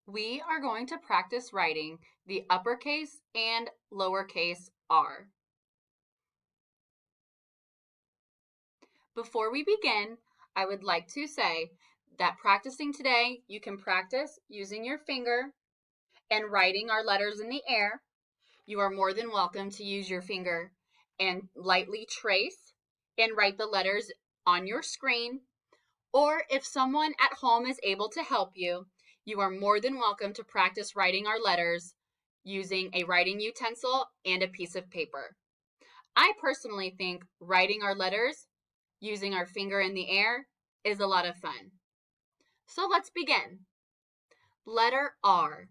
We are going to practice writing the uppercase and lowercase r. Before we begin, I would like to say that practicing today, you can practice using your finger and writing our letters in the air. You are more than welcome to use your finger and lightly trace and write the letters on your screen. Or if someone at home is able to help you, you are more than welcome to practice writing our letters using a writing utensil and a piece of paper. I personally think writing our letters using our finger in the air is a lot of fun. So let's begin. Letter R.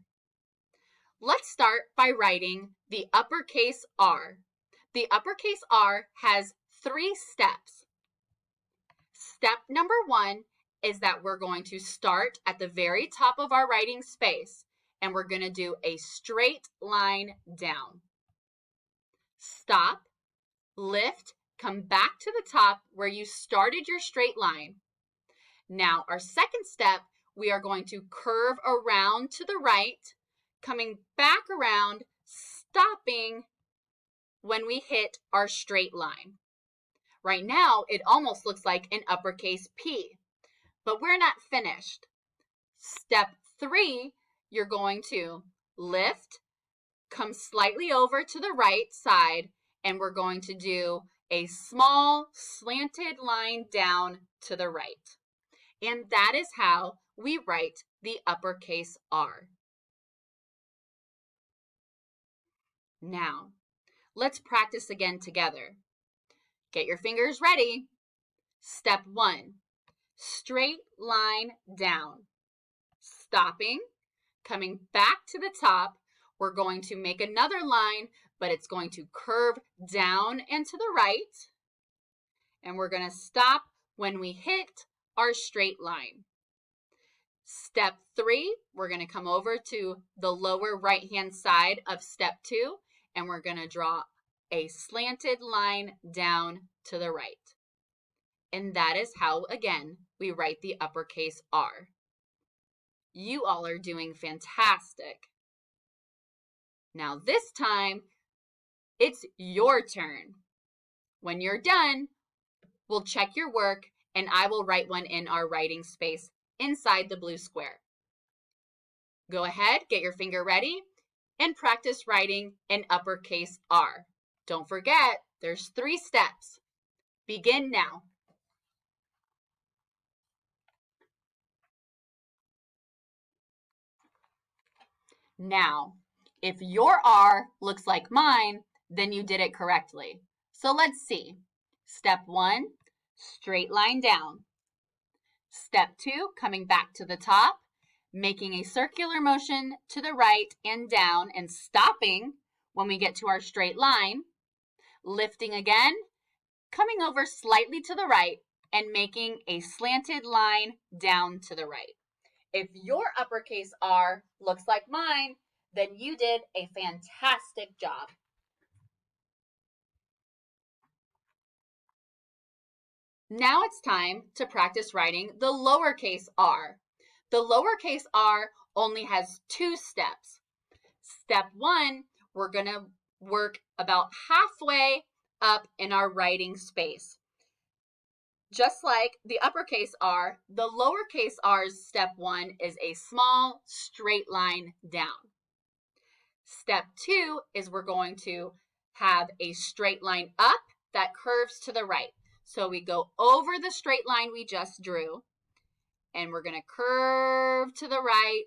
Let's start by writing the uppercase R. The uppercase R has 3 steps. Step number 1 is that we're going to start at the very top of our writing space and we're going to do a straight line down. Stop, lift, come back to the top where you started your straight line. Now, our second step, we are going to curve around to the right, coming back around, stopping when we hit our straight line. Right now, it almost looks like an uppercase P, but we're not finished. Step 3, you're going to lift, come slightly over to the right side, and we're going to do a small slanted line down to the right. And that is how we write the uppercase R. Now, let's practice again together. Get your fingers ready. Step 1, straight line down. Stopping, coming back to the top, we're going to make another line, but it's going to curve down and to the right. And we're going to stop when we hit our straight line. Step 3, we're going to come over to the lower right-hand side of step 2, and we're going to draw a slanted line down to the right. And that is how, again, we write the uppercase R. You all are doing fantastic. Now this time, it's your turn. When you're done, we'll check your work and I will write one in our writing space inside the blue square. Go ahead, get your finger ready, and practice writing an uppercase R. Don't forget, there's 3 steps. Begin now. Now, if your R looks like mine, then you did it correctly. So let's see. Step 1, straight line down. Step 2, coming back to the top, making a circular motion to the right and down and stopping when we get to our straight line. Lifting again, coming over slightly to the right and making a slanted line down to the right. If your uppercase R looks like mine, then you did a fantastic job. Now it's time to practice writing the lowercase r. The lowercase r only has 2 steps. Step 1, we're going to work about halfway up in our writing space. Just like the uppercase R, the lowercase r's step 1 is a small straight line down. Step 2 is we're going to have a straight line up that curves to the right. So we go over the straight line we just drew, and we're going to curve to the right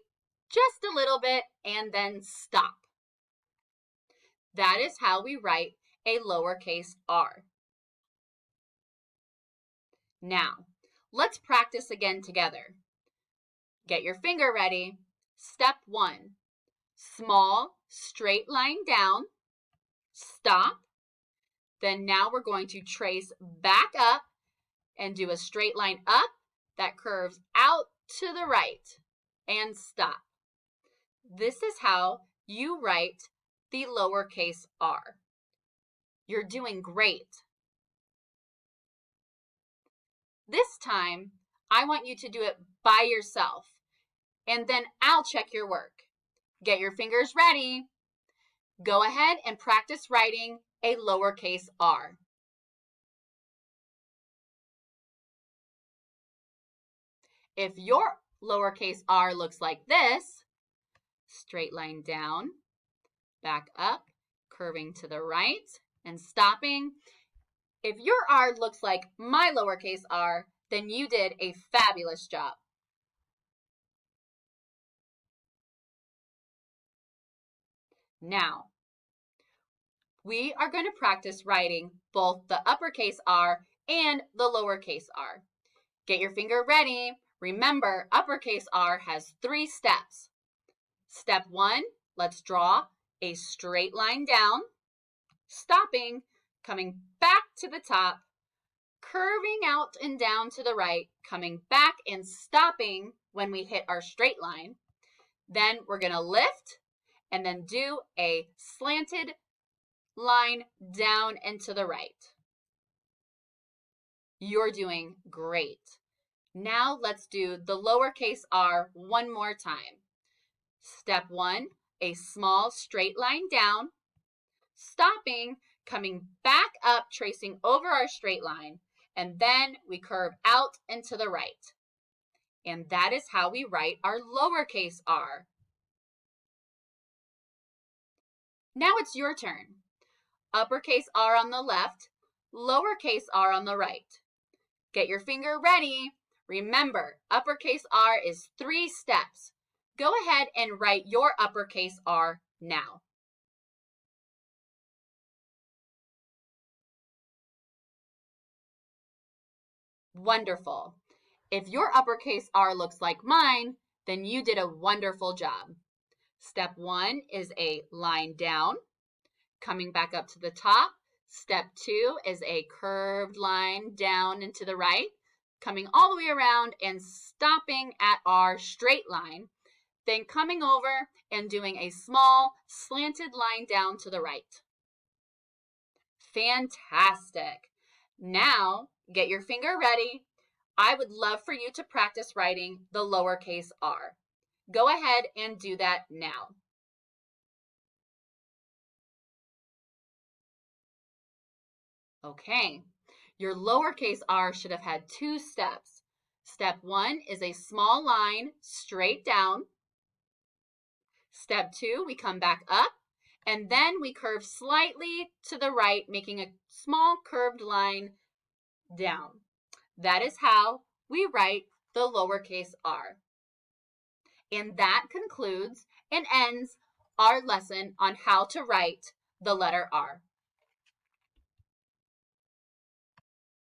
just a little bit and then stop. That is how we write a lowercase r. Now, let's practice again together. Get your finger ready. Step 1, small straight line down, stop. Then now we're going to trace back up and do a straight line up that curves out to the right and stop. This is how you write the lowercase r. You're doing great. This time, I want you to do it by yourself. and then I'll check your work. Get your fingers ready. Go ahead and practice writing a lowercase r. If your lowercase r looks like this, straight line down, back up, curving to the right, and stopping. If your r looks like my lowercase r, then you did a fabulous job. Now, we are going to practice writing both the uppercase R and the lowercase r. Get your finger ready. Remember, uppercase R has 3 steps. Step 1, let's draw a straight line down, stopping, coming back to the top, curving out and down to the right, coming back and stopping when we hit our straight line. Then we're going to lift and then do a slanted line down and to the right. You're doing great. Now let's do the lowercase r one more time. Step 1, a small straight line down, stopping, coming back up, tracing over our straight line, and then we curve out and to the right. And that is how we write our lowercase r. Now it's your turn. Uppercase R on the left, lowercase r on the right. Get your finger ready. Remember, uppercase R is 3 steps. Go ahead and write your uppercase R now. Wonderful. If your uppercase R looks like mine, then you did a wonderful job. Step 1 is a line down, coming back up to the top. Step 2 is a curved line down and to the right, coming all the way around and stopping at our straight line, then coming over and doing a small slanted line down to the right. Fantastic. Now, get your finger ready. I would love for you to practice writing the lowercase r. Go ahead and do that now. Okay, your lowercase r should have had 2 steps. Step 1 is a small line straight down. Step 2, we come back up, and then we curve slightly to the right, making a small curved line down. That is how we write the lowercase r. And that concludes and ends our lesson on how to write the letter R.